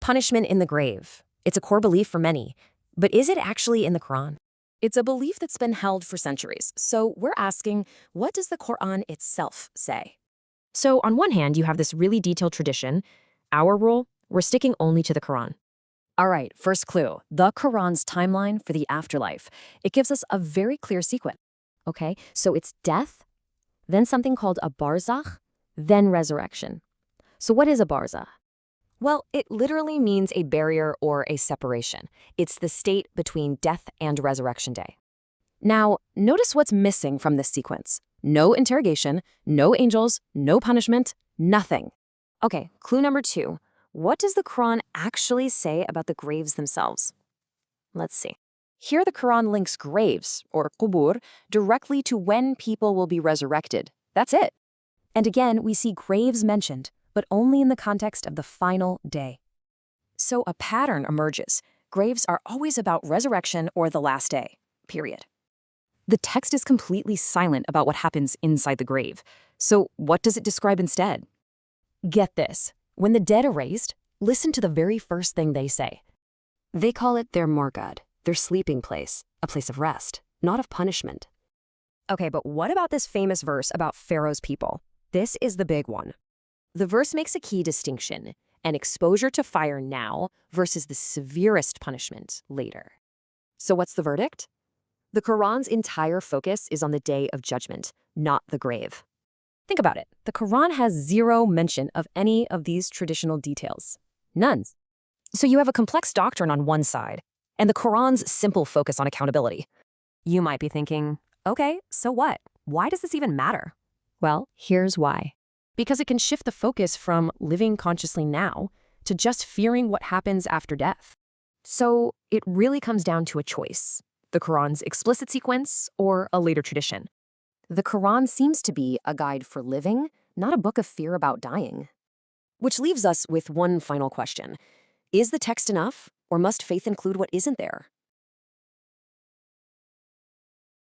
punishment in the grave. It's a core belief for many. But is it actually in the Quran? It's a belief that's been held for centuries. So we're asking, what does the Quran itself say? So on one hand, you have this really detailed tradition. Our rule, we're sticking only to the Quran. All right, first clue, the Quran's timeline for the afterlife. It gives us a very clear sequence. Okay, so it's death, then something called a barzakh, then resurrection. So what is a barzakh? Well, it literally means a barrier or a separation. It's the state between death and resurrection day. Now, notice what's missing from this sequence. No interrogation, no angels, no punishment, nothing. Okay, clue number 2. What does the Quran actually say about the graves themselves? Let's see. Here the Quran links graves, or qubur, directly to when people will be resurrected. That's it. And again, we see graves mentioned, but only in the context of the final day. So a pattern emerges. Graves are always about resurrection or the last day, period. The text is completely silent about what happens inside the grave. So what does it describe instead? Get this. When the dead are raised, listen to the very first thing they say. They call it their morgad, their sleeping place, a place of rest, not of punishment. Okay, but what about this famous verse about Pharaoh's people? This is the big one. The verse makes a key distinction, an exposure to fire now versus the severest punishment later. So what's the verdict? The Quran's entire focus is on the day of judgment, not the grave. Think about it. The Quran has zero mention of any of these traditional details. None. So you have a complex doctrine on one side, and the Quran's simple focus on accountability. You might be thinking, okay, so what? Why does this even matter? Well, here's why. Because it can shift the focus from living consciously now to just fearing what happens after death. So it really comes down to a choice. The Quran's explicit sequence or a later tradition. The Quran seems to be a guide for living, not a book of fear about dying. Which leaves us with one final question. Is the text enough, or must faith include what isn't there?